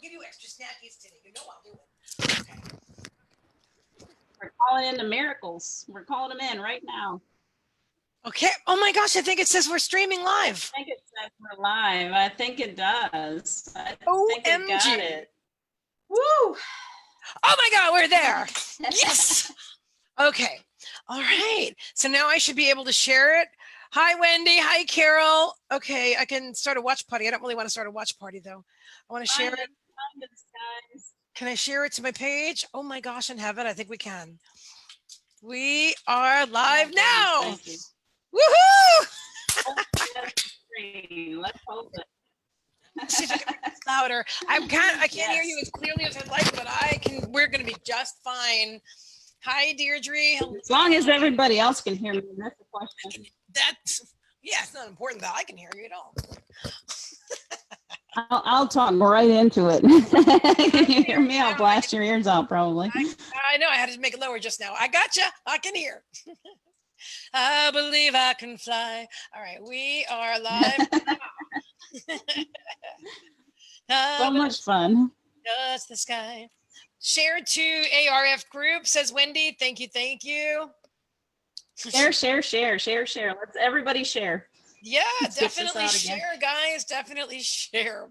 give you extra snackies today. You know I'll do it. Okay. We're calling in the miracles. We're calling them in right now. Okay. Oh my gosh, I think it says we're streaming live. I think it says we're live. I think it does. I think it got OMG. it. Woo! Oh my God, we're there. Yes. Okay. All right. So now I should be able to share it. Hi, Wendy. Hi, Carol. Okay, I can start a watch party. I don't really want to start a watch party, though. I want to share it. Can I share it to my page? Oh my gosh, in heaven, I think we can. We are live now. Thank you. Woohoo! Let's hold it. See if I can make this louder. I can't hear you as clearly as I'd like, but I can. We're going to be just fine. Hi, Deirdre. As long as everybody else can hear me, that's the question. Yeah, it's not important that I can hear you at all. I'll talk right into it. Can you hear me? I'll blast your ears out probably. I know I had to make it lower just now. I gotcha. I can hear. I believe I can fly. All right, we are live now. So much fun. Just the sky. Share to ARF group, says Wendy. Thank you. Thank you. Share. Let's everybody share. Yeah, definitely share, guys. Definitely share.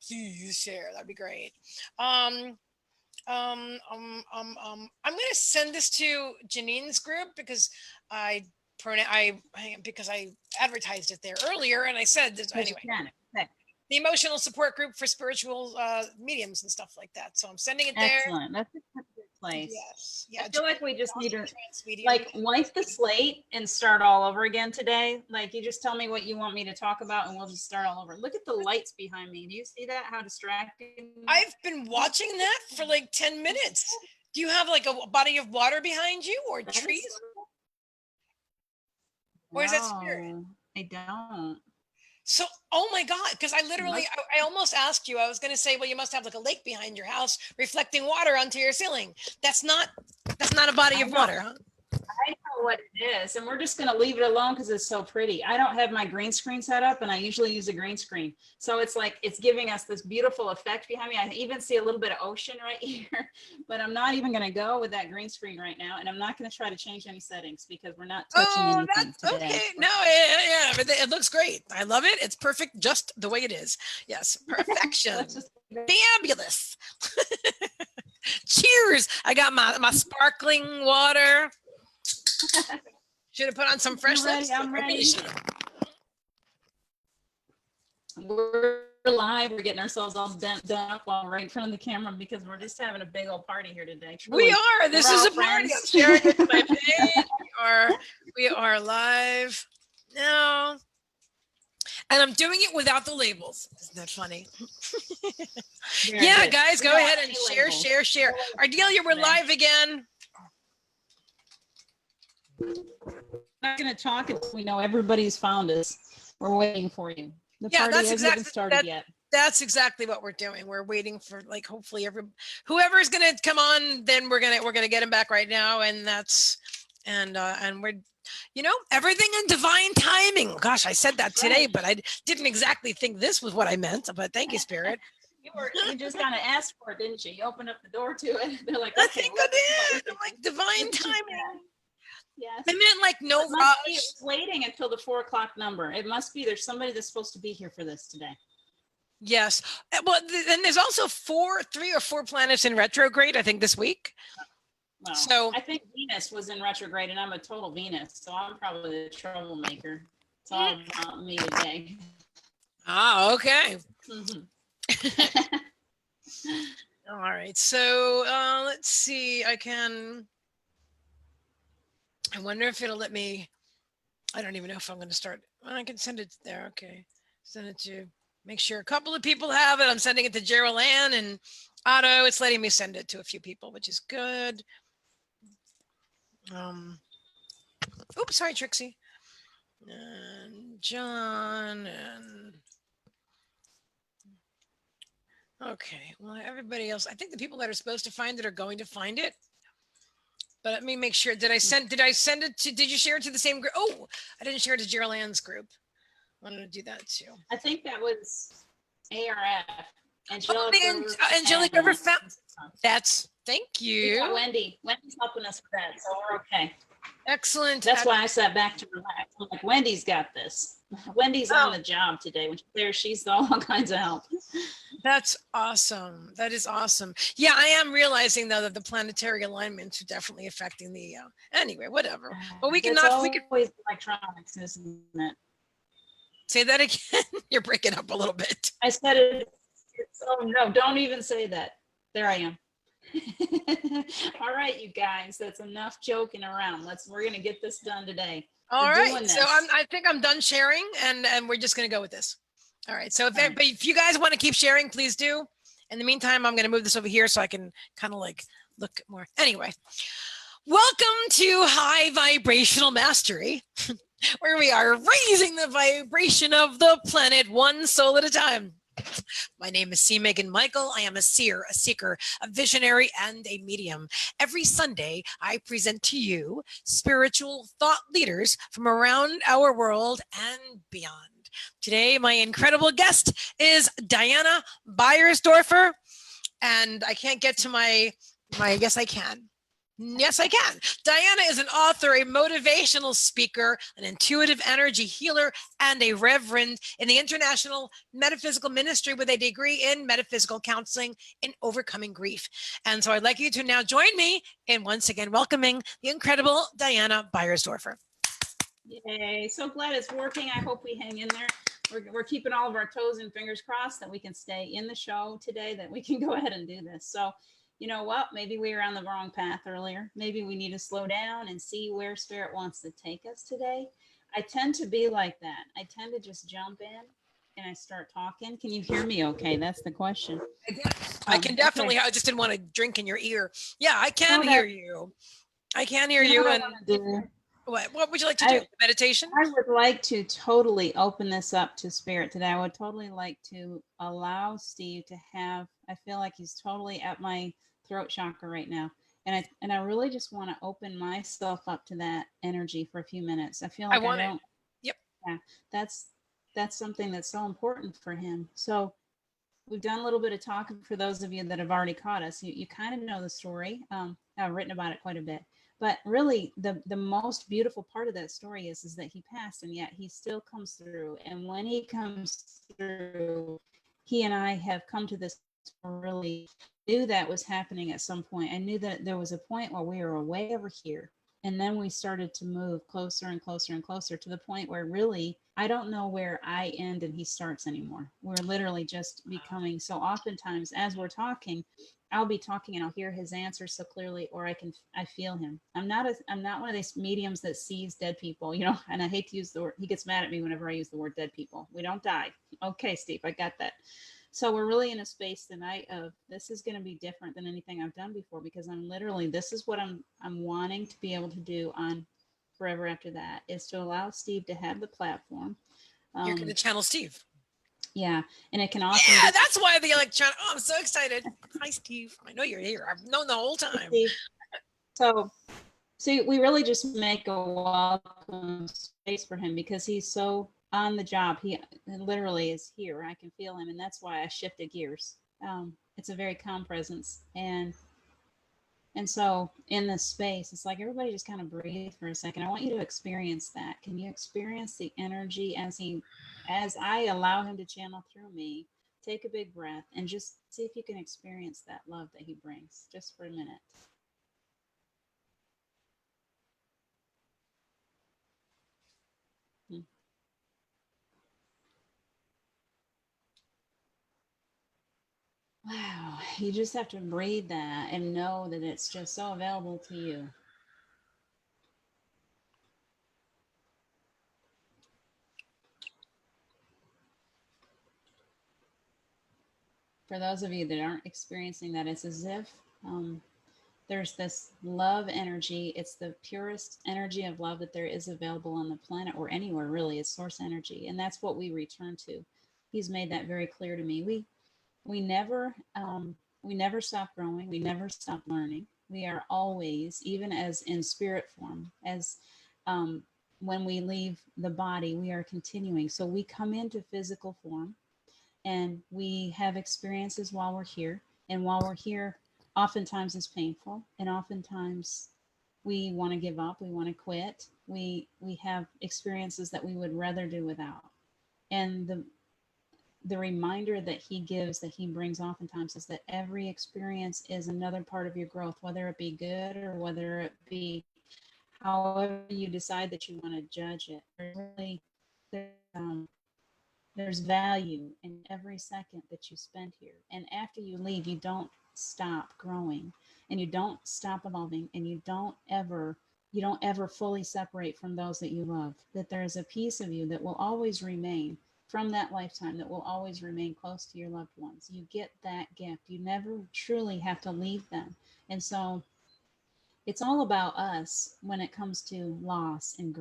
Please share. That'd be great. I'm going to send this to Janine's group because I advertised it there earlier, and I said this anyway. Okay. The emotional support group for spiritual mediums and stuff like that. So I'm sending it there. Excellent. That's a good place. Yes. Yeah. I feel like we just need to wipe the slate and start all over again today. Like you just tell me what you want me to talk about and we'll just start all over. Look at the lights behind me. Do you see that? How distracting? I've been watching that for like 10 minutes. Do you have like a body of water behind you or trees? Or is that spirit? I don't. So, oh my God, because I literally, I almost asked you, I was going to say, well, you must have like a lake behind your house reflecting water onto your ceiling. That's not a body of water, huh? I know what it is, and we're just going to leave it alone because it's so pretty. I don't have my green screen set up, and I usually use a green screen. So it's like, it's giving us this beautiful effect behind me. I even see a little bit of ocean right here, but I'm not even going to go with that green screen right now, and I'm not going to try to change any settings because we're not touching anything today. Okay. No, yeah, but it looks great. I love it. It's perfect just the way it is. Yes, perfection. Fabulous. Cheers. I got my sparkling water. Should have put on some fresh lips. I'm ready. We're live. We're getting ourselves all done up while right in front of the camera because we're just having a big old party here today. Truly. We are. This is a party. I'm sharing it to my page. We are live now. And I'm doing it without the labels. Isn't that funny? Yeah, guys, go ahead and share. Ardelia, we're live again. We're not going to talk until we know everybody's found us. We're waiting for you. The party hasn't even started yet. That's exactly what we're doing. We're waiting for hopefully whoever's going to come on. Then we're gonna get him back right now, and we're everything in divine timing. Gosh, I said that today, but I didn't exactly think this was what I meant. But thank you, Spirit. You just kind of asked for it, didn't you? You opened up the door to it. They're like, I think I did. I'm like divine timing. Yes. I meant like no rush. It's waiting until the 4 o'clock number. It must be there's somebody that's supposed to be here for this today. Yes. Well, then there's also 3 or 4 planets in retrograde, I think, this week. Well, so I think Venus was in retrograde, and I'm a total Venus, so I'm probably the troublemaker. It's all about me today. Oh, okay. Mm-hmm. All right. So let's see. I wonder if it'll let me. I don't even know if I'm going to start. I can send it there. Okay. Send it to. Make sure a couple of people have it. I'm sending it to Gerald Ann and Otto. It's letting me send it to a few people, which is good. Oops, sorry, Trixie. And John and. Okay. Well, everybody else. I think the people that are supposed to find it are going to find it. But let me make sure. Did I send it to? Did you share it to the same group? Oh, I didn't share it to Gerald Ann's group. I wanted to do that too. I think that was ARF. Angelic River That's, thank you. Yeah, Wendy's helping us with that, so we're okay. Excellent. That's why I sat back to relax. I'm like, Wendy's got this. Wendy's on the job today. When she's there, she's all kinds of help. That's awesome. That is awesome. Yeah, I am realizing though that the planetary alignments are definitely affecting the. Anyway, whatever. But we cannot. We could always electronics, isn't it? Say that again. You're breaking up a little bit. I said it. Oh no! Don't even say that. There I am. All right, you guys. That's enough joking around. We're gonna get this done today. All right. So I think I'm done sharing, and we're just gonna go with this. All right. So if you guys want to keep sharing, please do. In the meantime, I'm going to move this over here so I can kind of like look more. Anyway, welcome to High Vibrational Mastery, where we are raising the vibration of the planet one soul at a time. My name is Meagan Michael. I am a seer, a seeker, a visionary, and a medium. Every Sunday, I present to you spiritual thought leaders from around our world and beyond. Today, my incredible guest is Diana Beiersdorfer, and I can't get to my yes, I can. Yes, I can. Diana is an author, a motivational speaker, an intuitive energy healer, and a reverend in the International Metaphysical Ministry with a degree in metaphysical counseling in overcoming grief. And so I'd like you to now join me in once again welcoming the incredible Diana Beiersdorfer. Yay, so glad it's working. I hope we hang in there. We're keeping all of our toes and fingers crossed that we can stay in the show today, that we can go ahead and do this. So you know what? Maybe we were on the wrong path earlier. Maybe we need to slow down and see where Spirit wants to take us today. I tend to be like that. I tend to just jump in and I start talking. Can you hear me okay? That's the question. I can definitely. Okay. I just didn't want to drink in your ear. Yeah, I can hear you. I can hear you. And what would you like to do? Meditation? I would like to totally open this up to Spirit today. I would totally like to allow Steve to have, I feel like he's totally at my throat chakra right now. And I really just want to open myself up to that energy for a few minutes. I feel like I don't. Yep. Yeah, that's something that's so important for him. So we've done a little bit of talking for those of you that have already caught us. You kind of know the story. I've written about it quite a bit. But really, the most beautiful part of that story is that he passed, and yet he still comes through. And when he comes through, he and I have come to this really knew that was happening at some point. I knew that there was a point where we were way over here. And then we started to move closer and closer and closer to the point where really, I don't know where I end and he starts anymore. We're literally just becoming, so oftentimes as we're talking, I'll be talking and I'll hear his answer so clearly, or I feel him. I'm not one of these mediums that sees dead people, you know, and I hate to use the word, he gets mad at me whenever I use the word dead people. We don't die. Okay, Steve, I got that. So we're really in a space tonight of this is going to be different than anything I've done before, because I'm literally, this is what I'm wanting to be able to do on Forever After That, is to allow Steve to have the platform. You're going to channel Steve. Yeah. And it can also. Yeah, that's why the electron. Oh, I'm so excited. Hi, Steve. I know you're here. I've known the whole time. So we really just make a welcome space for him because he's so on the job. He literally is here. I can feel him. And that's why I shifted gears. It's a very calm presence. And so in this space, it's like everybody just kind of breathe for a second. I want you to experience that. Can you experience the energy as I allow him to channel through me? Take a big breath and just see if you can experience that love that he brings just for a minute. Wow, you just have to breathe that and know that it's just so available to you. For those of you that aren't experiencing that, it's as if there's this love energy. It's the purest energy of love that there is available on the planet or anywhere, really. It's source energy. And that's what we return to. He's made that very clear to me. We never stop growing. We never stop learning. We are always, even as in spirit form, as when we leave the body, we are continuing. So we come into physical form And we have experiences while we're here. And while we're here, oftentimes it's painful. And oftentimes we want to give up, we want to quit. We have experiences that we would rather do without. And the reminder that he gives, that he brings oftentimes, is that every experience is another part of your growth, whether it be good or whether it be however you decide that you want to judge it. There's value in every second that you spend here. And after you leave, you don't stop growing, and you don't stop evolving, and you don't ever fully separate from those that you love. That there is a piece of you that will always remain from that lifetime, that will always remain close to your loved ones. You get that gift. You never truly have to leave them. And so it's all about us when it comes to loss and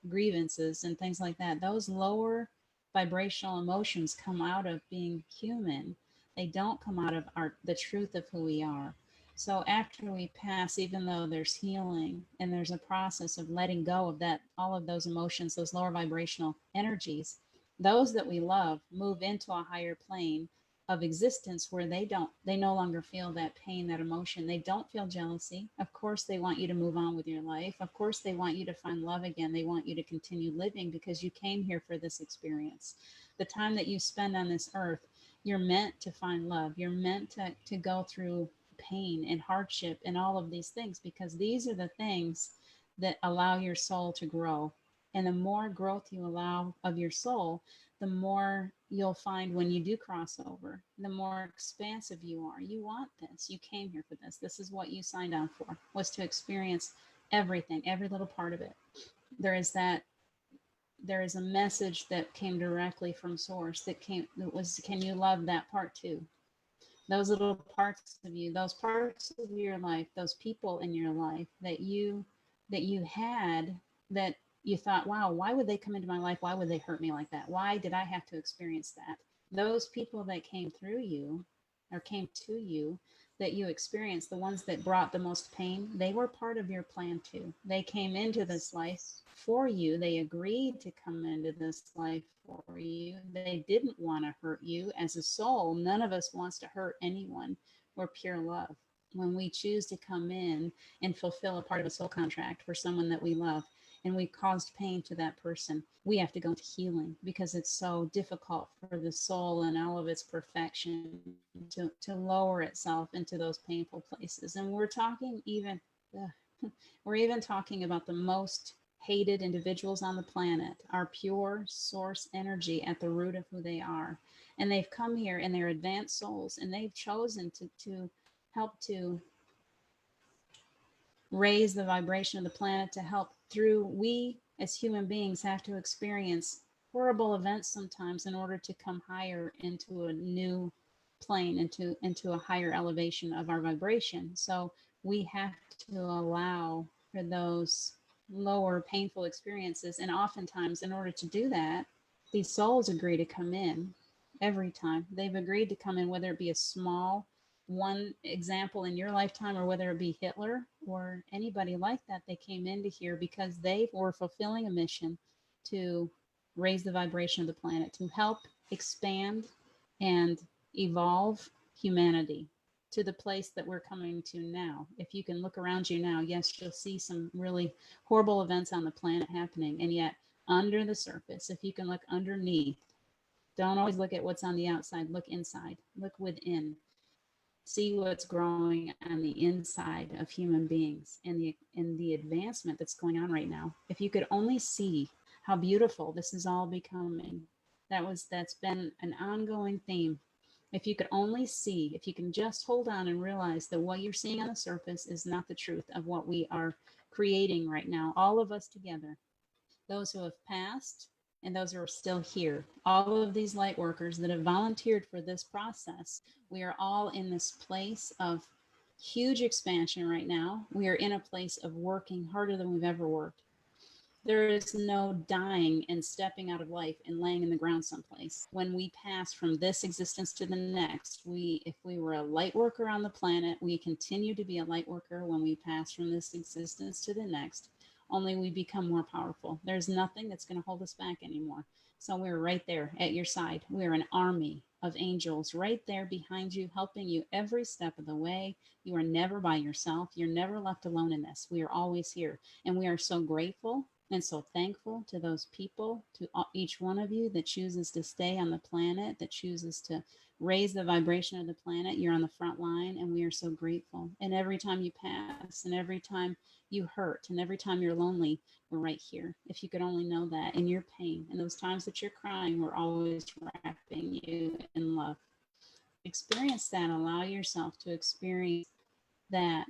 grievances and things like that. Those lower vibrational emotions come out of being human. They don't come out of the truth of who we are. So after we pass, even though there's healing and there's a process of letting go of that, all of those emotions, those lower vibrational energies, those that we love move into a higher plane of existence where they no longer feel that pain, that emotion. They don't feel jealousy. Of course they want you to move on with your life. Of course they want you to find love again. They want you to continue living because you came here for this experience. The time that you spend on this earth, you're meant to find love. You're meant to go through pain and hardship and all of these things, because these are the things that allow your soul to grow. And the more growth you allow of your soul, the more you'll find when you do cross over, the more expansive you are. You want this. You came here for this. This is what you signed on for, was to experience everything, every little part of it. There is that there is a message that came directly from source that was, can you love that part too? Those little parts of you, those parts of your life, those people in your life that you had, that you thought, wow, why would they come into my life? Why would they hurt me like that? Why did I have to experience that? Those people that came through you or came to you, that you experienced, the ones that brought the most pain, they were part of your plan too. They came into this life for you. They agreed to come into this life for you. They didn't want to hurt you. As a soul, none of us wants to hurt anyone. We're pure love. When we choose to come in and fulfill a part of a soul contract for someone that we love, and we caused pain to that person, we have to go into healing, because it's so difficult for the soul and all of its perfection to lower itself into those painful places. And we're even talking about the most hated individuals on the planet, our pure source energy at the root of who they are. And they've come here and they're advanced souls, and they've chosen to help to raise the vibration of the planet, to help through, we as human beings have to experience horrible events sometimes in order to come higher into a new plane, into a higher elevation of our vibration. So we have to allow for those lower painful experiences. And oftentimes, in order to do that, these souls agree to come in every time. They've agreed to come in, whether it be a small one example in your lifetime, or whether it be Hitler or anybody like that. They came into here because they were fulfilling a mission to raise the vibration of the planet, to help expand and evolve humanity to the place that we're coming to now. If you can look around you now, yes, you'll see some really horrible events on the planet happening. And yet, under the surface, if you can look underneath, don't always look at what's on the outside, look inside, look within, see what's growing on the inside of human beings, and the advancement that's going on right now. If you could only see how beautiful this is all becoming, that's been an ongoing theme. If you could only see, if you can just hold on and realize that what you're seeing on the surface is not the truth of what we are creating right now, all of us together, those who have passed and those who are still here, all of these light workers that have volunteered for this process. We are all in this place of huge expansion right now. We are in a place of working harder than we've ever worked. There is no dying and stepping out of life and laying in the ground someplace. When we pass from this existence to the next, if we were a light worker on the planet, we continue to be a light worker when we pass from this existence to the next. Only we become more powerful. There's nothing that's going to hold us back anymore. So we're right there at your side. We're an army of angels right there behind you, helping you every step of the way. You are never by yourself. You're never left alone in this. We are always here. And we are so grateful and so thankful to those people, to each one of you that chooses to stay on the planet, that chooses to raise the vibration of the planet. You're on the front line, and we are so grateful. And every time you pass, and every time you hurt, and every time you're lonely, we're right here. If you could only know that in your pain and those times that you're crying, we're always wrapping you in love. Experience that. Allow yourself to experience that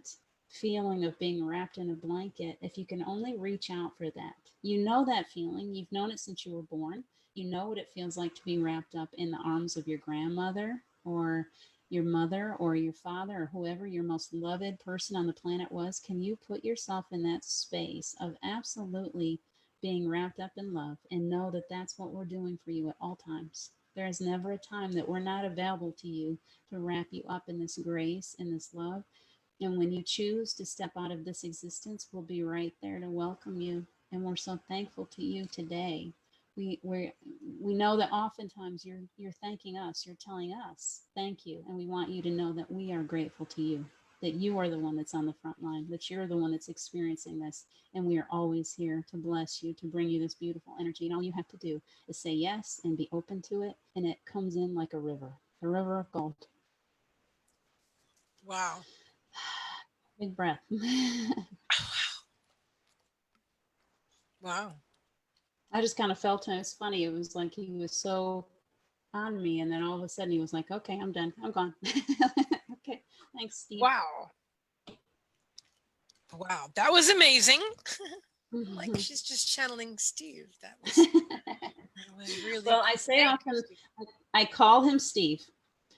feeling of being wrapped in a blanket. If you can only reach out for that, you know that feeling. You've known it since you were born. You know what it feels like to be wrapped up in the arms of your grandmother or your mother or your father or whoever your most loved person on the planet was. Can you put yourself in that space of absolutely being wrapped up in love and know that that's what we're doing for you at all times? There is never a time that we're not available to you to wrap you up in this grace, in this love. And when you choose to step out of this existence, we'll be right there to welcome you. And we're so thankful to you today. We know that oftentimes you're thanking us, you're telling us thank you, and we want you to know that we are grateful to you, that you are the one that's on the front line, that you're the one that's experiencing this, and we are always here to bless you, to bring you this beautiful energy. And all you have to do is say yes and be open to it, and it comes in like a river of gold. Wow. Big breath. Wow. I just kind of felt him. It's funny. It was like he was so on me, and then all of a sudden he was like, "Okay, I'm done. I'm gone." Okay, thanks, Steve. Wow. Wow. That was amazing. Like she's just channeling Steve. That was really Well, I cool. say Thank you, often, Steve. I call him Steve.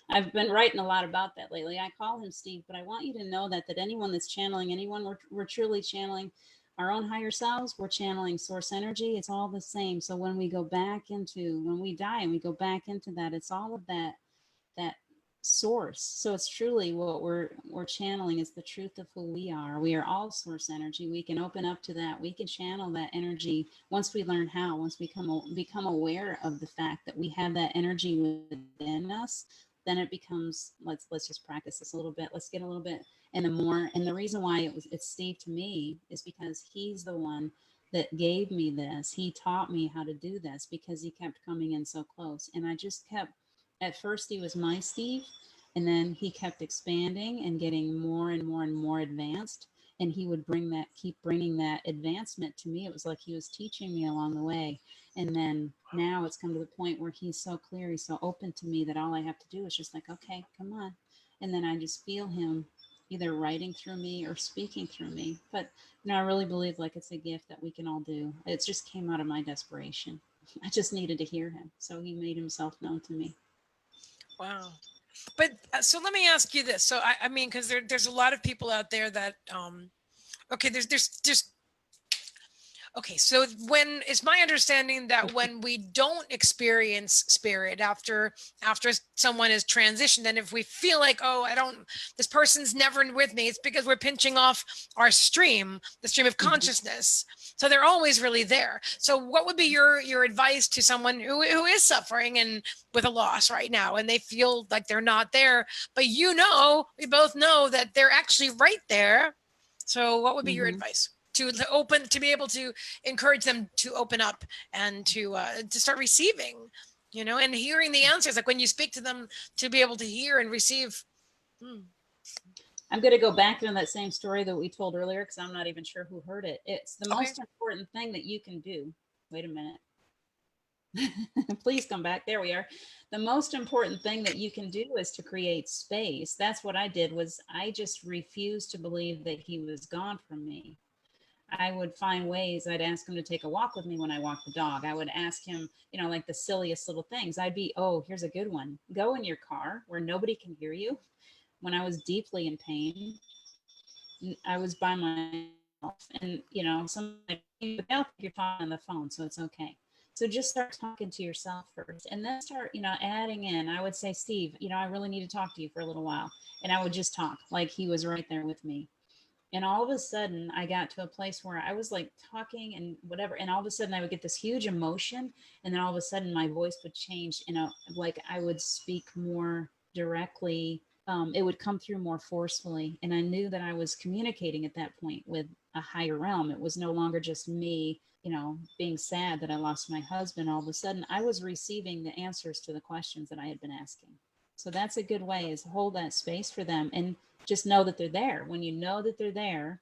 I've been writing a lot about that lately. I call him Steve, but I want you to know that anyone that's channeling anyone, we're truly channeling our own higher selves. We're channeling source energy. It's all the same. So when we go back into when we die and we go back into that, it's all of that source. So it's truly what we're channeling is the truth of who we are. We are all source energy. We can open up to that. We can channel that energy once we learn how. Once we become aware of the fact that we have that energy within us, then it becomes let's just practice this a little bit. Let's get a little bit and the more. And the reason why it's Steve to me is because he's the one that gave me this. He taught me how to do this because he kept coming in so close, and I just kept. At first, he was my Steve, and then he kept expanding and getting more and more and more advanced. And he would keep bringing that advancement to me. It was like he was teaching me along the way. And then now it's come to the point where he's so clear, he's so open to me that all I have to do is just like, okay, come on. And then I just feel him either writing through me or speaking through me. But I really believe like it's a gift that we can all do. It just came out of my desperation. I just needed to hear him. So he made himself known to me. Wow. But so let me ask you this. So I mean, because there's a lot of people out there that okay, there's okay, so when it's my understanding that when we don't experience spirit after someone is transitioned, and if we feel like, oh, this person's never with me, it's because we're pinching off the stream of consciousness. So they're always really there. So what would be your advice to someone who is suffering and with a loss right now, and they feel like they're not there, but we both know that they're actually right there. So what would be your advice? To be able to encourage them to open up and to start receiving, and hearing the answers, like when you speak to them, to be able to hear and receive. I'm going to go back to that same story that we told earlier because I'm not even sure who heard it. It's the most important thing that you can do. Wait a minute. Please come back. There we are. The most important thing that you can do is to create space. That's what I did. Was I just refused to believe that he was gone from me. I would find ways. I'd ask him to take a walk with me when I walk the dog. I would ask him, like the silliest little things. Oh, here's a good one. Go in your car where nobody can hear you. When I was deeply in pain, I was by myself, and somebody, you're talking on the phone, so it's okay. So just start talking to yourself first, and then start, adding in. I would say, Steve, I really need to talk to you for a little while, and I would just talk like he was right there with me. And all of a sudden, I got to a place where I was like talking and whatever. And all of a sudden, I would get this huge emotion. And then all of a sudden, my voice would change. Like I would speak more directly. It would come through more forcefully. And I knew that I was communicating at that point with a higher realm. It was no longer just me, being sad that I lost my husband. All of a sudden, I was receiving the answers to the questions that I had been asking. So that's a good way, is hold that space for them and just know that they're there. When you know that they're there,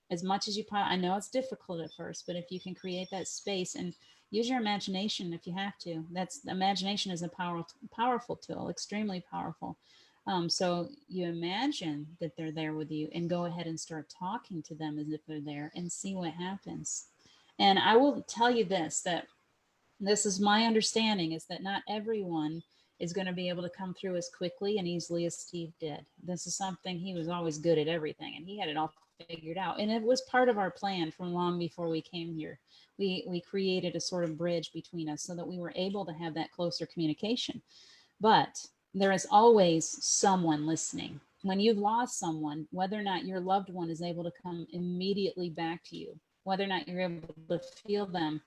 as much as you I know it's difficult at first, but if you can create that space and use your imagination if you have to. Imagination is a powerful tool, extremely powerful. So you imagine that they're there with you and go ahead and start talking to them as if they're there and see what happens. And I will tell you this, that this is my understanding, is that not everyone is going to be able to come through as quickly and easily as Steve did. This is something, he was always good at everything and he had it all figured out. And it was part of our plan from long before we came here. We created a sort of bridge between us so that we were able to have that closer communication. But there is always someone listening. When you've lost someone, whether or not your loved one is able to come immediately back to you, whether or not you're able to feel them,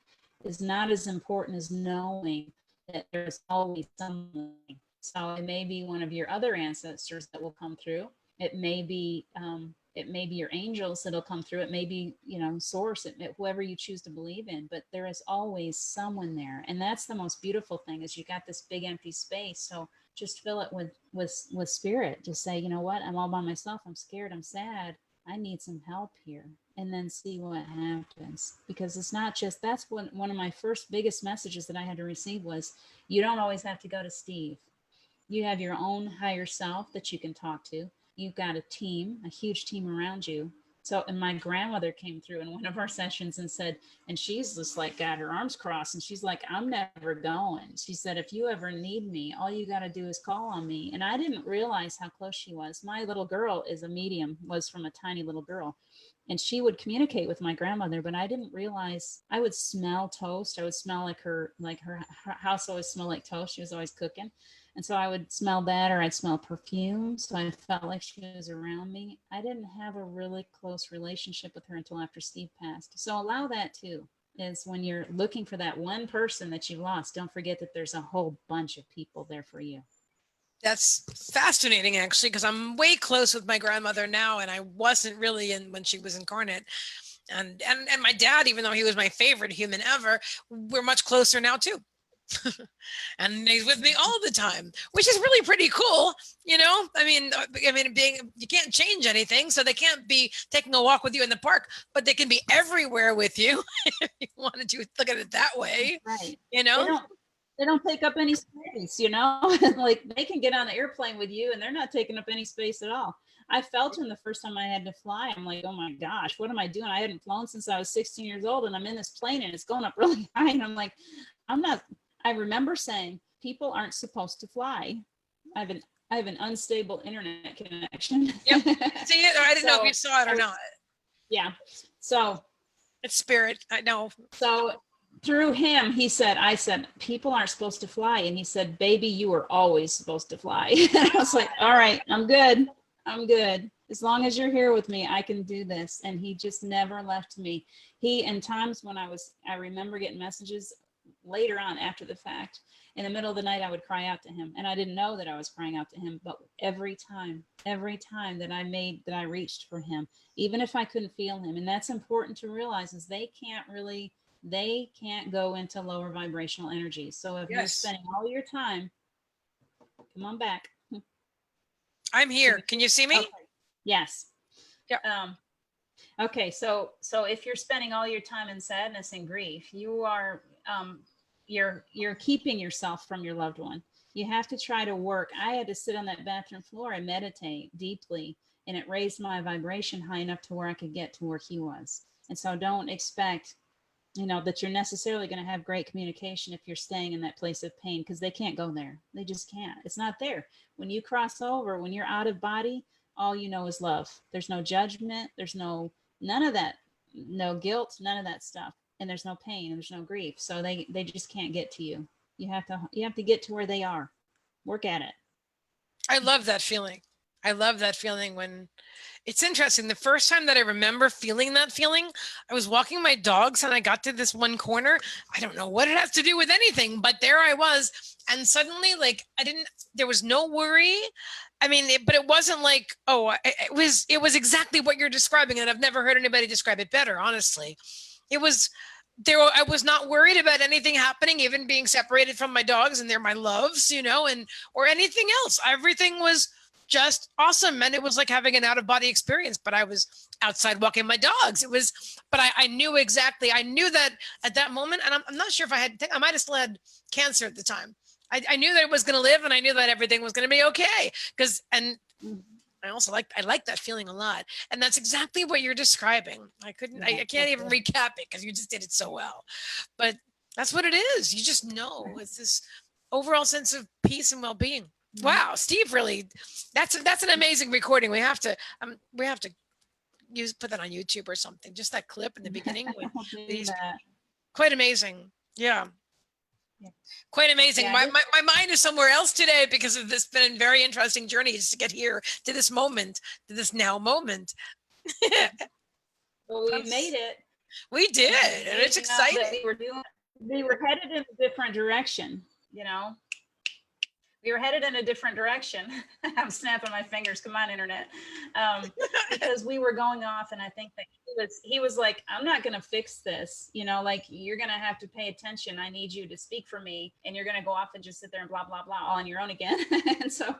is not as important as knowing that there's always someone. So it may be one of your other ancestors that will come through. It may be your angels that'll come through. It may be, source, whoever you choose to believe in, but there is always someone there. And that's the most beautiful thing, is you got this big empty space. So just fill it with spirit. Just say, you know what? I'm all by myself. I'm scared. I'm sad. I need some help here. And then see what happens. Because it's not just, that's one of my first biggest messages that I had to receive was, you don't always have to go to Steve. You have your own higher self that you can talk to. You've got a team, a huge team around you. So, and my grandmother came through in one of our sessions and said, and she's just like got her arms crossed and she's like, I'm never going. She said, if you ever need me, all you got to do is call on me. And I didn't realize how close she was. My little girl is a medium, was from a tiny little girl. And she would communicate with my grandmother, but I didn't realize. I would smell toast. I would smell like her house always smelled like toast. She was always cooking. And so I would smell that, or I'd smell perfume. So I felt like she was around me. I didn't have a really close relationship with her until after Steve passed. So allow that too, is when you're looking for that one person that you lost, don't forget that there's a whole bunch of people there for you. That's fascinating, actually, because I'm way close with my grandmother now, and I wasn't really when she was incarnate. And my dad, even though he was my favorite human ever, we're much closer now too. And he's with me all the time, which is really pretty cool. I mean, you can't change anything, so they can't be taking a walk with you in the park, but they can be everywhere with you if you wanted to look at it that way. Right. They don't take up any space, like they can get on the airplane with you and they're not taking up any space at all. I felt him the first time I had to fly. I'm like, oh my gosh, what am I doing? I hadn't flown since I was 16 years old and I'm in this plane and it's going up really high. And I'm like, I remember saying, people aren't supposed to fly. I have an unstable internet connection. Yep. See it? I didn't know if you saw it or not. Yeah. So it's spirit. I know. So through him, I said, people aren't supposed to fly. And he said, baby, you were always supposed to fly. And I was like, all right, I'm good. As long as you're here with me, I can do this. And he just never left me. In times when I remember getting messages later on after the fact, in the middle of the night, I would cry out to him. And I didn't know that I was crying out to him, but every time that I reached for him, even if I couldn't feel him. And that's important to realize, is they can't go into lower vibrational energy. So if you're spending all your time, come on back. I'm here. Can you see me? Okay. Yes. Yeah. Okay. So if you're spending all your time in sadness and grief, you are, you're keeping yourself from your loved one. You have to try to work. I had to sit on that bathroom floor and meditate deeply, and it raised my vibration high enough to where I could get to where he was. And so don't expect, that you're necessarily going to have great communication if you're staying in that place of pain, because they can't go there. They just can't. It's not there. When you cross over, when you're out of body, all you know is love. There's no judgment. There's none of that, no guilt, none of that stuff. And there's no pain and there's no grief. So they just can't get to you. You have to get to where they are. Work at it. I love that feeling. I love that feeling when it's interesting. The first time that I remember feeling that feeling, I was walking my dogs and I got to this one corner. I don't know what it has to do with anything, but there I was. And suddenly, like, there was no worry. I mean, but it wasn't like, it was exactly what you're describing. And I've never heard anybody describe it better, honestly. It was I was not worried about anything happening, even being separated from my dogs, and they're my loves, and or anything else. Everything was just awesome. And it was like having an out of body experience, but I was outside walking my dogs. But I knew exactly, I knew that at that moment, and I'm not sure if I might have still had cancer at the time. I knew that it was going to live, and I knew that everything was going to be okay. I like that feeling a lot. And that's exactly what you're describing. I can't even recap it because you just did it so well. But that's what it is. You just know it's this overall sense of peace and well-being. Wow, Steve, really, that's an amazing recording. We have to put that on YouTube or something. Just that clip in the beginning with these, quite amazing. Yeah. Quite amazing. Yeah, my mind is somewhere else today because of this been a very interesting journey just to get here to this moment, to this now moment. Well, we made it. We did, and it's exciting. We were headed in a different direction, We were headed in a different direction. I'm snapping my fingers. Come on, internet. Because we were going off, and I think that he was like, I'm not going to fix this. Like, you're going to have to pay attention. I need you to speak for me, and you're going to go off and just sit there and blah, blah, blah all on your own again. And so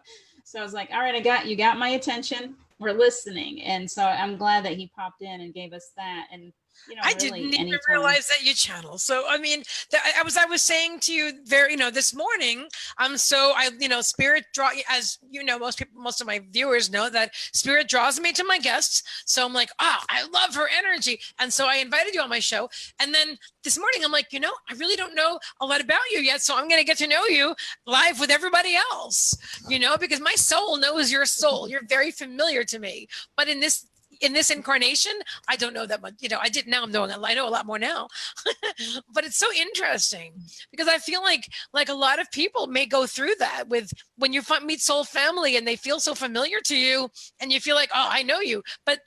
I was like, all right, you got my attention. We're listening. And so I'm glad that he popped in and gave us that. And I didn't even realize that you channel. So, I mean, I was saying to you this morning, spirit as most of my viewers know that spirit draws me to my guests. So I'm like, I love her energy. And so I invited you on my show. And then this morning, I'm like, I really don't know a lot about you yet. So I'm going to get to know you live with everybody else, because my soul knows your soul. You're very familiar to me. But in this incarnation, I don't know that much. I didn't. Now I know a lot more now. But it's so interesting because I feel like a lot of people may go through that with when you meet soul family and they feel so familiar to you and you feel like, oh, I know you. But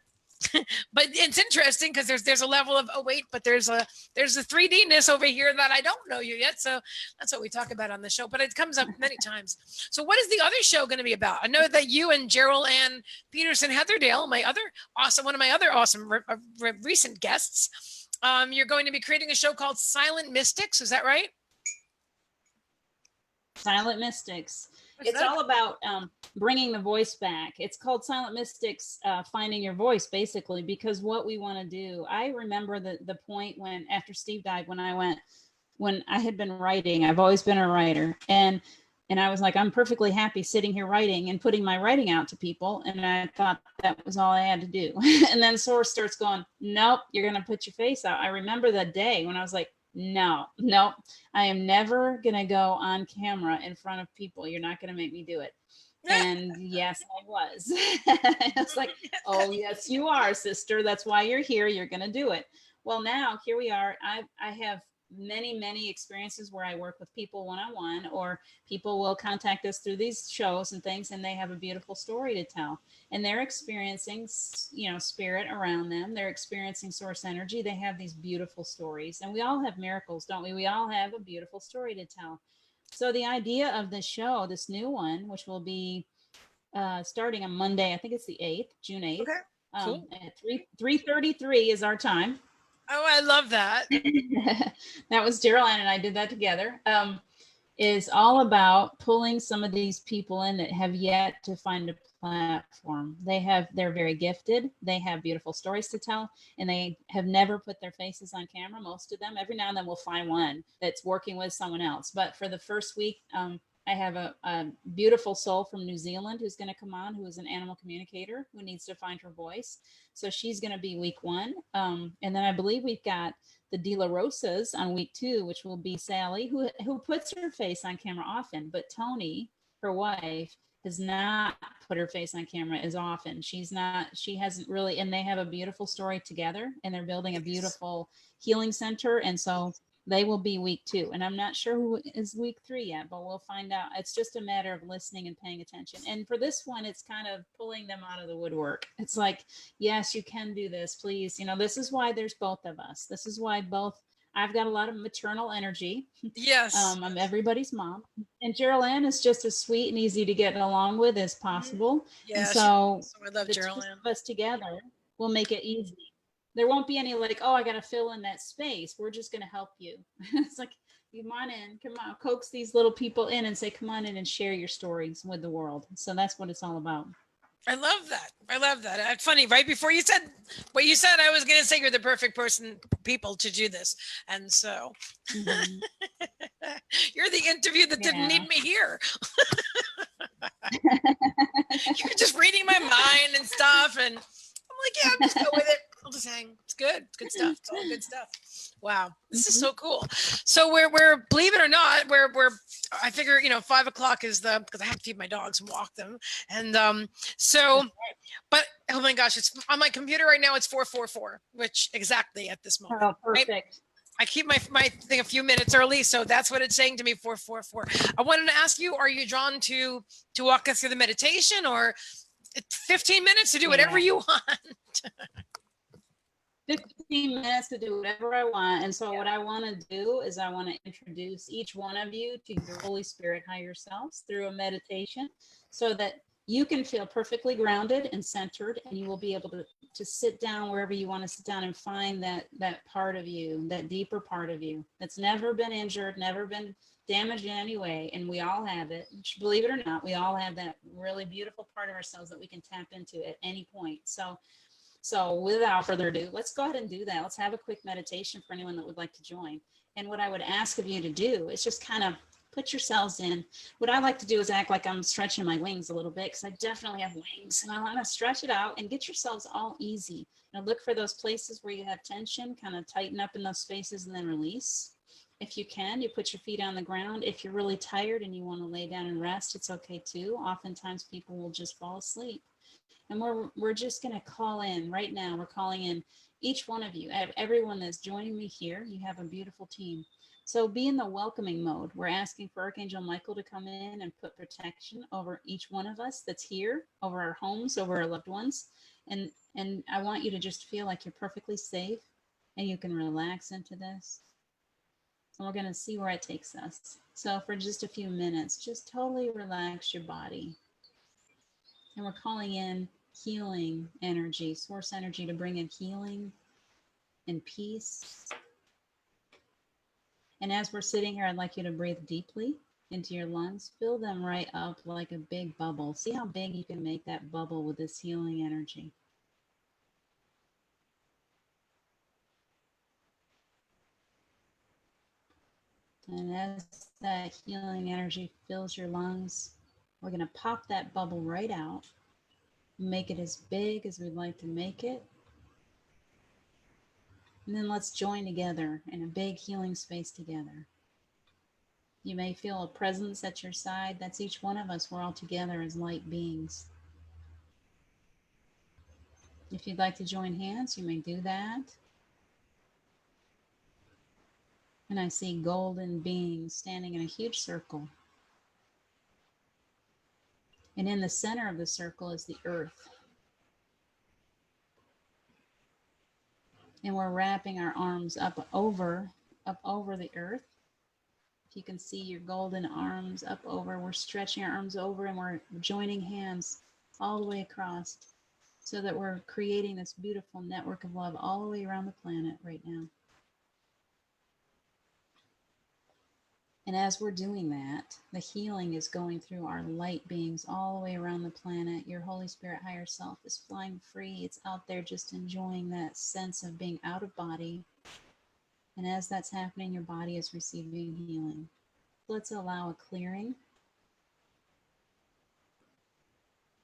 it's interesting because there's a level of, oh wait, but there's a 3D-ness over here that I don't know you yet. So that's what we talk about on the show, but it comes up many times. So what is the other show going to be about? I know that you and Gerald Ann Peterson Heatherdale, one of my other awesome recent guests, you're going to be creating a show called Silent Mystics. Is that right? Silent Mystics. It's all about bringing the voice back. It's called Silent Mystics, Finding Your Voice, basically, because what we want to do, I remember the point when, after Steve died, when I had been writing, I've always been a writer. And I was like, I'm perfectly happy sitting here writing and putting my writing out to people. And I thought that was all I had to do. And then Source starts going, nope, you're going to put your face out. I remember that day when I was like, no, I am never going to go on camera in front of people. You're not going to make me do it. And yes, I was. I was like, oh, yes, you are, sister. That's why you're here. You're going to do it. Well, now here we are. I have many experiences where I work with people one-on-one, or people will contact us through these shows and things, and they have a beautiful story to tell, and they're experiencing spirit around them. They're experiencing source energy. They have these beautiful stories, and we all have miracles, don't we? We all have a beautiful story to tell. So the idea of this show, this new one, which will be starting on Monday, I think it's the 8th, June 8th. Okay. Cool. At 3:33 is our time. Oh, I love that. That was Daryl Ann and I did that together. Is all about pulling some of these people in that have yet to find a platform. They're very gifted. They have beautiful stories to tell, and they have never put their faces on camera. Most of them, every now and then we'll find one that's working with someone else. But for the first week, I have a beautiful soul from New Zealand who's going to come on, who is an animal communicator who needs to find her voice. So she's going to be week 1. And then I believe we've got the De La Rosas on week 2, which will be Sally, who puts her face on camera often. But Tony, her wife, has not put her face on camera as often. She hasn't really, and they have a beautiful story together, and they're building a beautiful healing center. And so They will be week 2. And I'm not sure who is week 3 yet, but we'll find out. It's just a matter of listening and paying attention. And for this one, it's kind of pulling them out of the woodwork. It's like, yes, you can do this, please. You know, this is why there's both of us. This is why I've got a lot of maternal energy. Yes. I'm everybody's mom. And Geraldine is just as sweet and easy to get along with as possible. And Yeah. so I love the two Geraldine. of us together will make it easy. There won't be any like, oh, I got to fill in that space. We're just going to help you. It's like, come on in, come on, coax these little people in and say, come on in and share your stories with the world. So that's what it's all about. I love that. I love that. It's funny. Right before you said what you said, I was going to say you're the perfect people to do this. And so you're the interview that didn't need me here. You're just reading my mind and stuff. And I'm like, yeah, I'm just go with it. I'll just hang. It's good. It's good stuff. It's all good stuff. Wow. This is so cool. So we're believe it or not, I figure, 5 o'clock is because I have to feed my dogs and walk them. And but oh my gosh, it's on my computer right now. It's 4:44, which exactly at this moment. Oh, perfect. Right? I keep my thing a few minutes early, so that's what it's saying to me. 4:44. I wanted to ask you: are you drawn to walk us through the meditation, or 15 minutes to do whatever you want? 15 minutes to do whatever I want. And so what I want to do is I want to introduce each one of you to your Holy Spirit higher selves through a meditation so that you can feel perfectly grounded and centered, and you will be able to sit down wherever you want to sit down and find that part of you, that deeper part of you that's never been injured, never been damaged in any way. And we all have it. Believe it or not, we all have that really beautiful part of ourselves that we can tap into at any point. So without further ado, let's go ahead and do that. Let's have a quick meditation for anyone that would like to join. And what I would ask of you to do is just kind of put yourselves in. What I like to do is act like I'm stretching my wings a little bit, because I definitely have wings, and I want to stretch it out and get yourselves all easy. Now look for those places where you have tension, kind of tighten up in those spaces and then release. If you can, you put your feet on the ground. If you're really tired and you want to lay down and rest, it's okay too. Oftentimes people will just fall asleep. And we're just going to call in right now. We're calling in each one of you, everyone that's joining me here. You have a beautiful team. So be in the welcoming mode. We're asking for Archangel Michael to come in and put protection over each one of us that's here, over our homes, over our loved ones. And I want you to just feel like you're perfectly safe and you can relax into this. And we're going to see where it takes us. So for just a few minutes, just totally relax your body. And we're calling in healing energy, source energy, to bring in healing and peace. And as we're sitting here, I'd like you to breathe deeply into your lungs. Fill them right up like a big bubble. See how big you can make that bubble with this healing energy. And as that healing energy fills your lungs, we're going to pop that bubble right out, make it as big as we'd like to make it. And then let's join together in a big healing space together. You may feel a presence at your side. That's each one of us. We're all together as light beings. If you'd like to join hands, you may do that. And I see golden beings standing in a huge circle. And in the center of the circle is the earth. And we're wrapping our arms up over the earth. If you can see your golden arms up over, we're stretching our arms over and we're joining hands all the way across so that we're creating this beautiful network of love all the way around the planet right now. And as we're doing that, the healing is going through our light beings all the way around the planet. Your Holy Spirit higher self is flying free. It's out there just enjoying that sense of being out of body. And as that's happening, your body is receiving healing. Let's allow a clearing.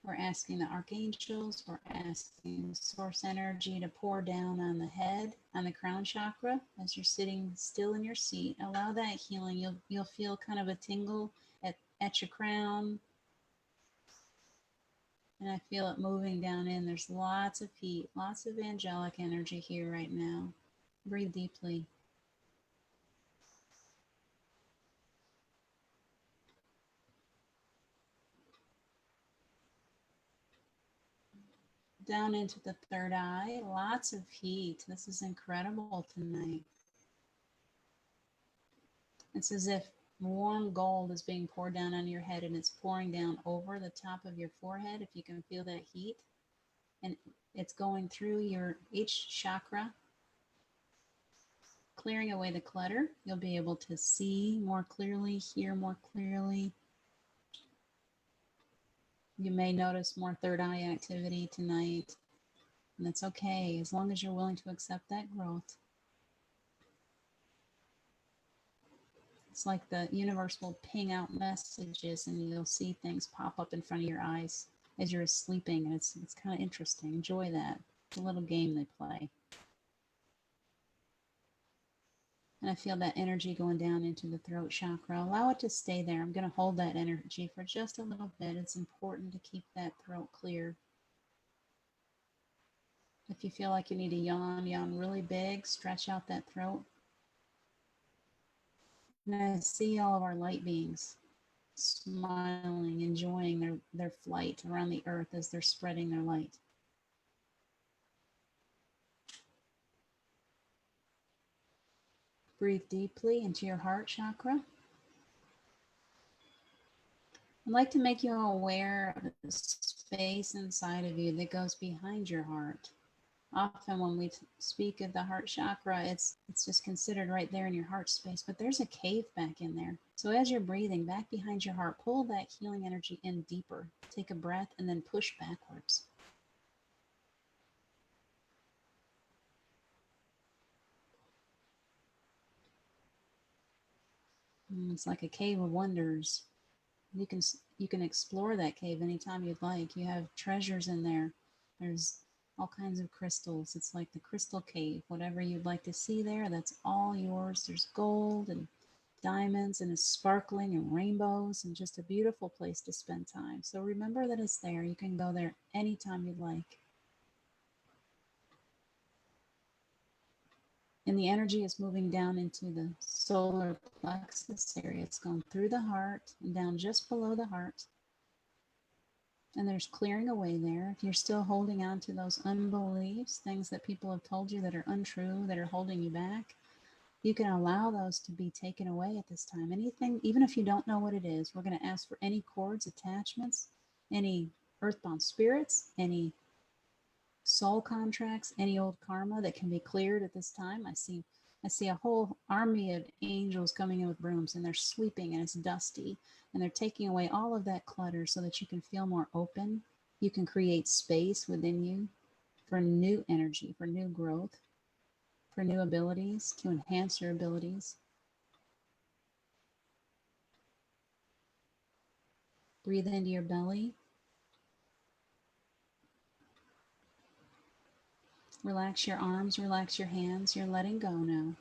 We're asking the archangels, we're asking source energy to pour down on the head, on the crown chakra. As you're sitting still in your seat, allow that healing. You'll feel kind of a tingle at your crown. And I feel it moving down in. There's lots of heat, lots of angelic energy here right now. Breathe deeply. Down into the third eye, lots of heat. This is incredible tonight. It's as if warm gold is being poured down on your head, and it's pouring down over the top of your forehead, if you can feel that heat. And it's going through each chakra, clearing away the clutter. You'll be able to see more clearly, hear more clearly. You may notice more third eye activity tonight, and that's okay as long as you're willing to accept that growth. It's like the universe will ping out messages and you'll see things pop up in front of your eyes as you're sleeping, and it's kind of interesting. Enjoy that. It's a little game they play. And I feel that energy going down into the throat chakra. Allow it to stay there. I'm going to hold that energy for just a little bit. It's important to keep that throat clear. If you feel like you need to yawn, yawn really big, stretch out that throat. And I see all of our light beings smiling, enjoying their flight around the earth as they're spreading their light. Breathe deeply into your heart chakra. I'd like to make you aware of the space inside of you that goes behind your heart. Often when we speak of the heart chakra, it's just considered right there in your heart space, but there's a cave back in there. So as you're breathing back behind your heart, pull that healing energy in deeper. Take a breath and then push backwards. It's like a cave of wonders. You can explore that cave anytime you'd like. You have treasures in there. There's all kinds of crystals. It's like the crystal cave. Whatever you'd like to see there, that's all yours. There's gold and diamonds, and it's sparkling, and rainbows, and just a beautiful place to spend time. So remember that it's there. You can go there anytime you'd like. And the energy is moving down into the solar plexus area. It's going through the heart and down just below the heart. And there's clearing away there. If you're still holding on to those unbeliefs, things that people have told you that are untrue, that are holding you back, you can allow those to be taken away at this time. Anything, even if you don't know what it is, we're going to ask for any cords, attachments, any earthbound spirits, any soul contracts, any old karma that can be cleared at this time. I see a whole army of angels coming in with brooms, and they're sweeping, and it's dusty, and they're taking away all of that clutter so that you can feel more open. You can create space within you for new energy, for new growth, for new abilities, to enhance your abilities. Breathe into your belly. Relax your arms, relax your hands. You're letting go now.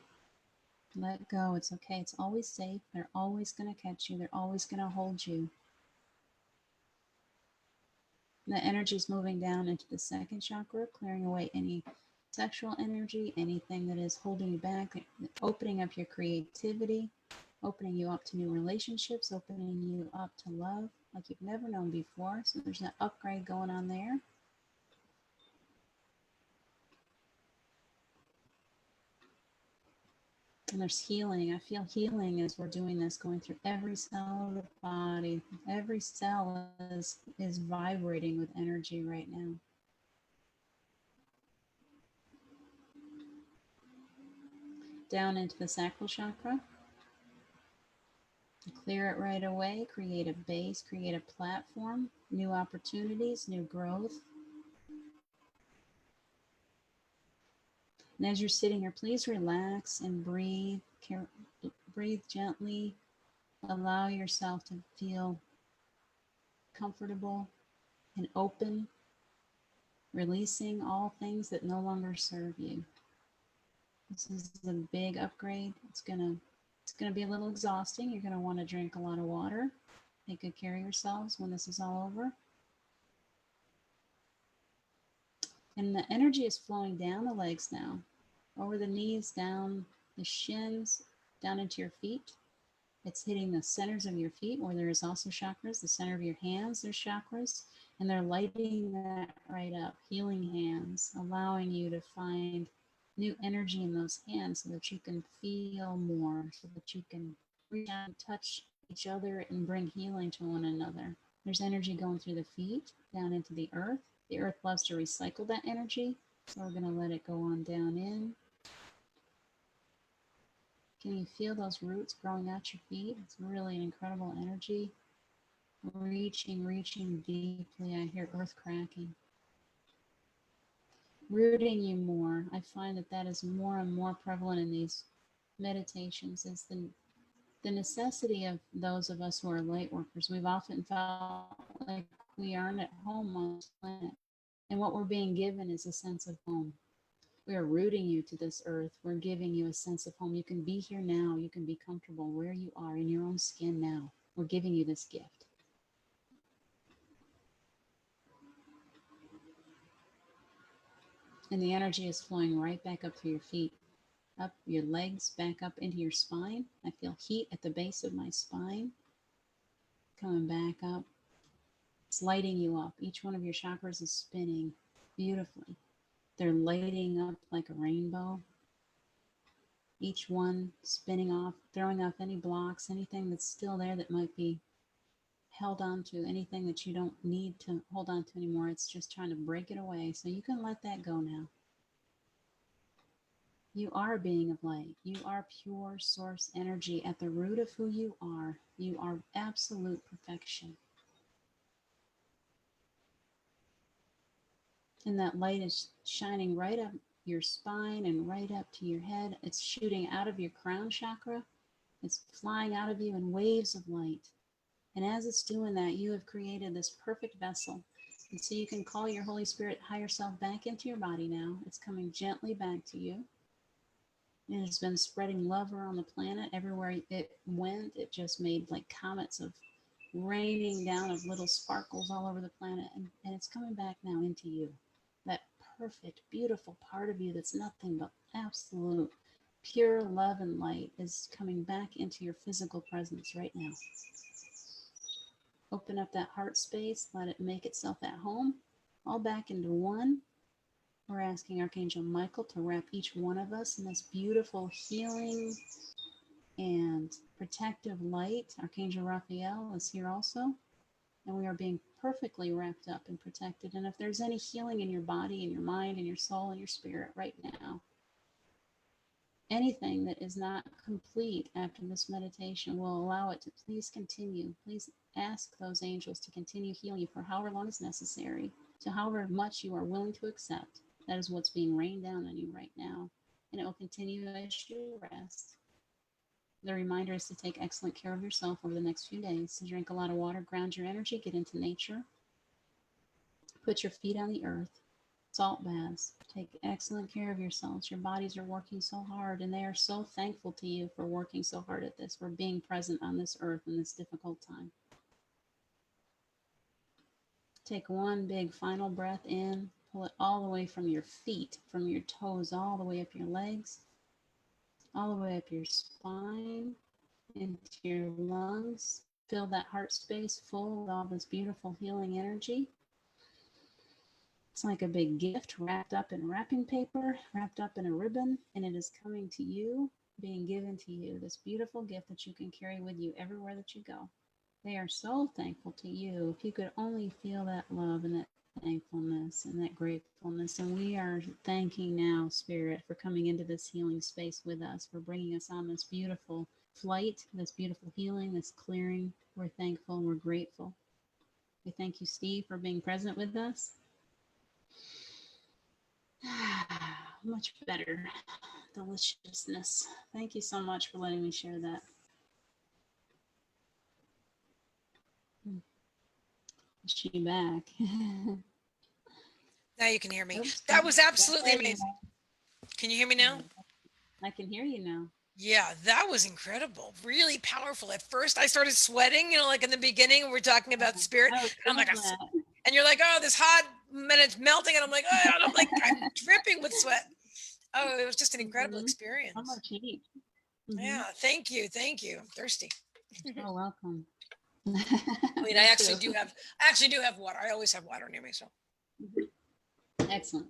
Let go. It's okay. It's always safe. They're always going to catch you. They're always going to hold you. The energy is moving down into the second chakra, clearing away any sexual energy, anything that is holding you back, opening up your creativity, opening you up to new relationships, opening you up to love like you've never known before. So there's an upgrade going on there. And there's healing. I feel healing as we're doing this, going through every cell of the body. Every cell is vibrating with energy right now. Down into the sacral chakra. Clear it right away. Create a base, create a platform, new opportunities, new growth. And as you're sitting here, please relax and breathe. Breathe gently. Allow yourself to feel comfortable and open, releasing all things that no longer serve you. This is a big upgrade. It's gonna be a little exhausting. You're gonna want to drink a lot of water. Take good care of yourselves when this is all over. And the energy is flowing down the legs now, over the knees, down the shins, down into your feet. It's hitting the centers of your feet where there is also chakras. The center of your hands, there's chakras. And they're lighting that right up, healing hands, allowing you to find new energy in those hands so that you can feel more, so that you can reach out and touch each other and bring healing to one another. There's energy going through the feet, down into the earth. The earth loves to recycle that energy, so we're going to let it go on down in. Can you feel those roots growing out your feet? It's really an incredible energy. Reaching deeply. I hear earth cracking. Rooting you more. I find that that is more and more prevalent in these meditations. Is the necessity of those of us who are light workers. We've often felt like we aren't at home on this planet. And what we're being given is a sense of home. We are rooting you to this earth. We're giving you a sense of home. You can be here now. You can be comfortable where you are in your own skin now. We're giving you this gift. And the energy is flowing right back up through your feet, up your legs, back up into your spine. I feel heat at the base of my spine, coming back up. It's lighting you up. Each one of your chakras is spinning beautifully. They're lighting up like a rainbow. Each one spinning off, throwing off any blocks, anything that's still there that might be held on to, anything that you don't need to hold on to anymore. It's just trying to break it away. So you can let that go now. You are a being of light. You are pure source energy at the root of who you are. You are absolute perfection. And that light is shining right up your spine and right up to your head. It's shooting out of your crown chakra. It's flying out of you in waves of light. And as it's doing that, you have created this perfect vessel. And so you can call your Holy Spirit higher self back into your body now. It's coming gently back to you. It has been spreading love around the planet. Everywhere it went, it just made like comets of raining down of little sparkles all over the planet. And it's coming back now into you. That perfect, beautiful part of you that's nothing but absolute pure love and light is coming back into your physical presence right now. Open up that heart space. Let it make itself at home. All back into one. We're asking Archangel Michael to wrap each one of us in this beautiful healing and protective light. Archangel Raphael is here also. And we are being perfectly wrapped up and protected. And if there's any healing in your body, in your mind, in your soul, in your spirit right now, anything that is not complete after this meditation, will allow it to please continue. Please ask those angels to continue healing you for however long is necessary, to however much you are willing to accept. That is what's being rained down on you right now. And it will continue as you rest. The reminder is to take excellent care of yourself over the next few days. To drink a lot of water, ground your energy, get into nature. Put your feet on the earth. Salt baths. Take excellent care of yourselves. Your bodies are working so hard, and they are so thankful to you for working so hard at this, for being present on this earth in this difficult time. Take one big final breath in. Pull it all the way from your feet, from your toes, all the way up your legs, all the way up your spine, into your lungs. Fill that heart space full with all this beautiful healing energy. It's like a big gift wrapped up in wrapping paper, wrapped up in a ribbon, and it is coming to you, being given to you, this beautiful gift that you can carry with you everywhere that you go. They are so thankful to you. If you could only feel that love and that thankfulness and that gratefulness. And we are thanking now, Spirit, for coming into this healing space with us, for bringing us on this beautiful flight, this beautiful healing, this clearing. We're thankful and we're grateful. We thank you, Steve, for being present with us. Much better. Deliciousness. Thank you so much for letting me share that. Is she back? Now you can hear me. Oops. That was absolutely amazing. Can you hear me now? I can hear you now. Yeah, that was incredible. Really powerful. At first, I started sweating, like in the beginning, we're talking about spirit. And I'm like, and you're like, oh, this hot minute's melting. And I'm like, oh, and I'm dripping with sweat. Oh, it was just an incredible experience. How much heat. Yeah, thank you. I'm thirsty. You're welcome. I mean, I actually do have water. I always have water near me. So Excellent.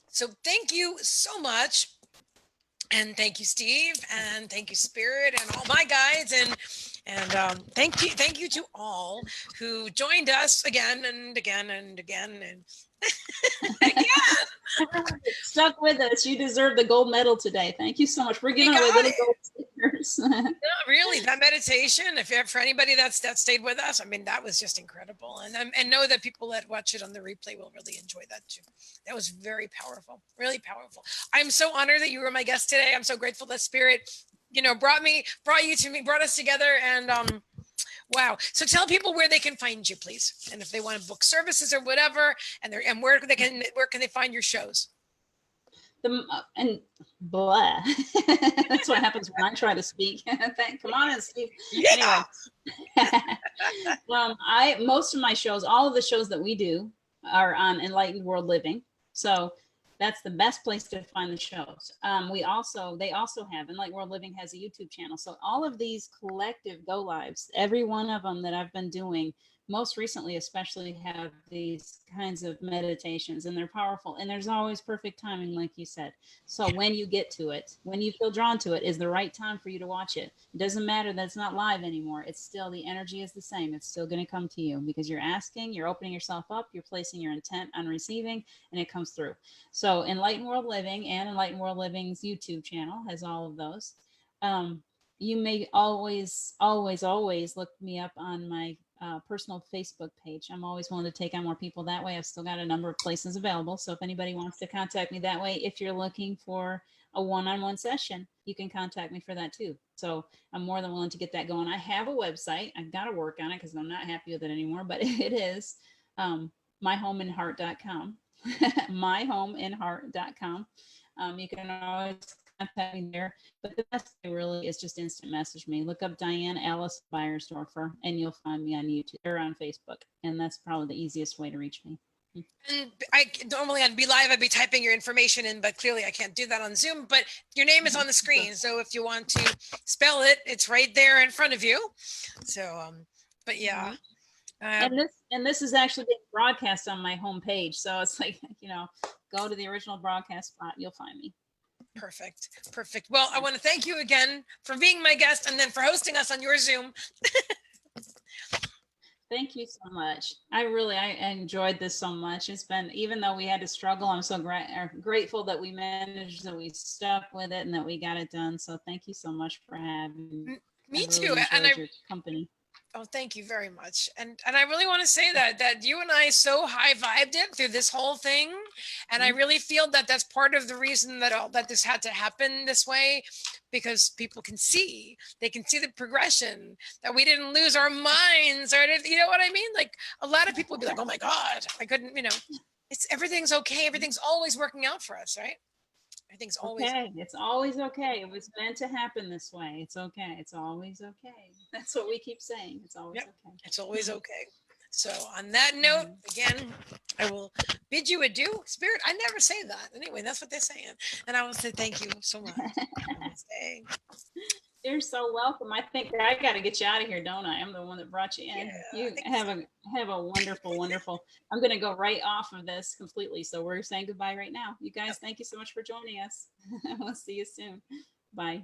so thank you so much. And thank you, Steve, and thank you, Spirit, and all my guides, and thank you to all who joined us again and again and again and again. Stuck with us. You deserve the gold medal today. Thank you so much. We're giving away little gold stickers. No, really, that meditation. If for anybody that stayed with us, I mean, that was just incredible, and know that people that watch it on the replay will really enjoy that too. That was very powerful, really powerful. I'm so honored that you were my guest today. I'm so grateful that Spirit, brought us together, and wow. So tell people where they can find you, please, and if they want to book services or whatever, and where can they find your shows? And blah. That's what happens when I try to speak. Come on in, Steve. Yeah. Anyway, most of my shows, all of the shows that we do are on Enlightened World Living. So that's the best place to find the shows. They also have Enlightened World Living has a YouTube channel. So all of these collective go lives, every one of them that I've been doing, most recently especially, have these kinds of meditations, and they're powerful, and there's always perfect timing, like you said. So when you get to it, when you feel drawn to it, is the right time for you to watch it. It doesn't matter that it's not live anymore. It's still, the energy is the same. It's still going to come to you because you're asking, you're opening yourself up, you're placing your intent on receiving, and it comes through. So Enlightened World Living and Enlightened World Living's YouTube channel has all of those. You may always look me up on my personal Facebook page. I'm always willing to take on more people that way. I've still got a number of places available. So if anybody wants to contact me that way, if you're looking for a one-on-one session, you can contact me for that too. So I'm more than willing to get that going. I have a website. I've got to work on it because I'm not happy with it anymore, but it is myhomeinheart.com. myhomeinheart.com. You can always contact me there, but the best way really is just instant message me. Look up Diane Alice Beiersdorfer and you'll find me on YouTube or on Facebook, and that's probably the easiest way to reach me. And I normally I'd be live, I'd be typing your information in, but clearly I can't do that on Zoom. But your name is on the screen, so if you want to spell it, it's right there in front of you. So but yeah. And this is actually being broadcast on my homepage, so it's like, go to the original broadcast spot, you'll find me. Perfect. Well, I want to thank you again for being my guest and then for hosting us on your Zoom. Thank you so much. I enjoyed this so much. It's been, even though we had to struggle, I'm so grateful that we managed, that we stuck with it, and that we got it done. So thank you so much for having me. Me too. And your company. Oh, thank you very much. And I really want to say that you and I so high vibed it through this whole thing. And I really feel that that's part of the reason that this had to happen this way, because people can see the progression, that we didn't lose our minds, or you know what I mean? Like, a lot of people would be like, oh my God, I couldn't, everything's okay. Everything's always working out for us, right? Everything's always okay. It's always okay. It was meant to happen this way. It's okay. It's always okay. That's what we keep saying. It's always okay. It's always okay. So on that note, again, I will bid you adieu. Spirit, I never say that. Anyway, that's what they're saying. And I will say thank you so much. You're so welcome. I think I got to get you out of here, don't I? I'm the one that brought you in. Yeah, you have a wonderful. I'm going to go right off of this completely. So we're saying goodbye right now. You guys, thank you so much for joining us. We'll see you soon. Bye.